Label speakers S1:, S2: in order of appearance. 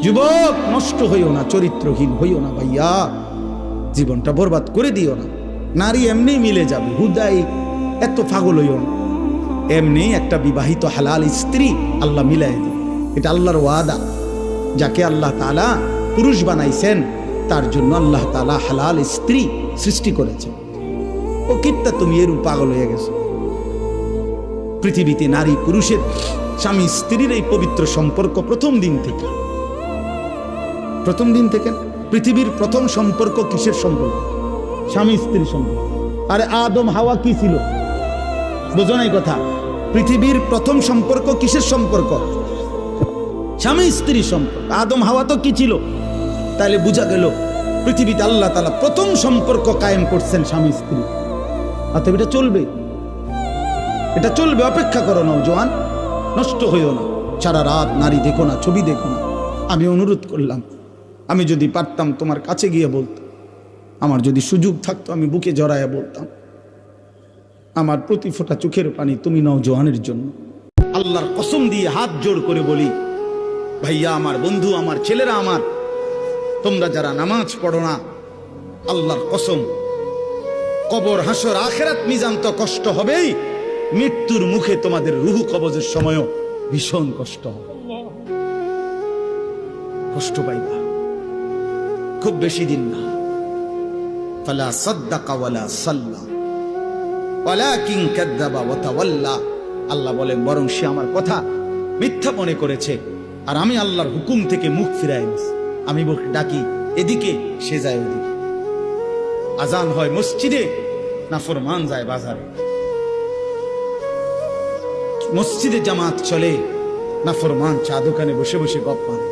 S1: যুবক, নষ্ট হইও না, চরিত্রহীন হইও না ভাইয়া, জীবনটা বরবাদ করে দিও না। নারী এমনি মিলে যাবে, হুদাই এত পাগল হইও না। এমনি একটা বিবাহিত হালাল স্ত্রী আল্লাহ মিলাই দিবে, এটা আল্লাহর ওয়াদা। যাকে আল্লাহ তাআলা পুরুষ বানাইছেন তার জন্য আল্লাহ তাআলা হালাল স্ত্রী সৃষ্টি করেছেন। ও কিত্তা তুমি এর পাগল হয়ে গেছো? পৃথিবীতে নারী পুরুষের, স্বামী স্ত্রীর এই পবিত্র সম্পর্ক প্রথম দিন থেকে পৃথিবীর প্রথম সম্পর্ক কিসের সম্পর্ক? স্বামী স্ত্রীর সম্পর্ক। আরে আদম হাওয়া কি ছিল? বোঝো নাই কথা? পৃথিবীর প্রথম সম্পর্ক কিসের সম্পর্ক? স্বামী স্ত্রীর সম্পর্ক। আদম হাওয়া তো কি ছিল? তাহলে বোঝা গেল পৃথিবীতে আল্লাহ তাআলা প্রথম সম্পর্ক কায়েম করছেন স্বামী স্ত্রী। অতএব এটা চলবে, অপেক্ষা করো নওজোয়ান, নষ্ট হইও না। সারা রাত নারী দেখো না, ছবি দেখো না। আমি অনুরোধ করলাম, আমি যদি পারতাম তোমার কাছে গিয়ে বলতাম, আমার যদি সুযোগ থাকতো আমি বুকে জড়াইয়া বলতাম, আমার প্রতি ফোঁটা চোখের পানি তুমি নওজোয়ানের জন্য। আল্লাহর কসম দিয়ে হাত জোড় করে বলি, ভাইয়া আমার, বন্ধু আমার, ছেলেরা আমার, তোমরা যারা নামাজ পড়ো না, আল্লাহর কসম, কবর, হাসর, আখিরাত, মিজান তো কষ্ট হবেই, মৃত্যুর মুখে তোমাদের রুহু কবজের সময়ও ভীষণ কষ্ট হবে। কষ্ট পাইবা, খুব বেশি দিন না। ফালা সাদ্দাকা ওয়ালা সাল্লা ওয়ালাকিন কাযাবা ওয়া তাওয়াল্লা। আল্লাহ বলেন, বরং সে আমার কথা মিথ্যা মনে করেছে, আর আমি আল্লাহর হুকুম থেকে মুখ ফিরাই নিয়েছি। আমি ডাকি এদিকে, সে যায় ওদিকে। আজান হয় মসজিদে, নাফরমান যায় বাজারে। মসজিদে জামাত চলে, নাফরমান চা দোকানে বসে বসে গপ মারে।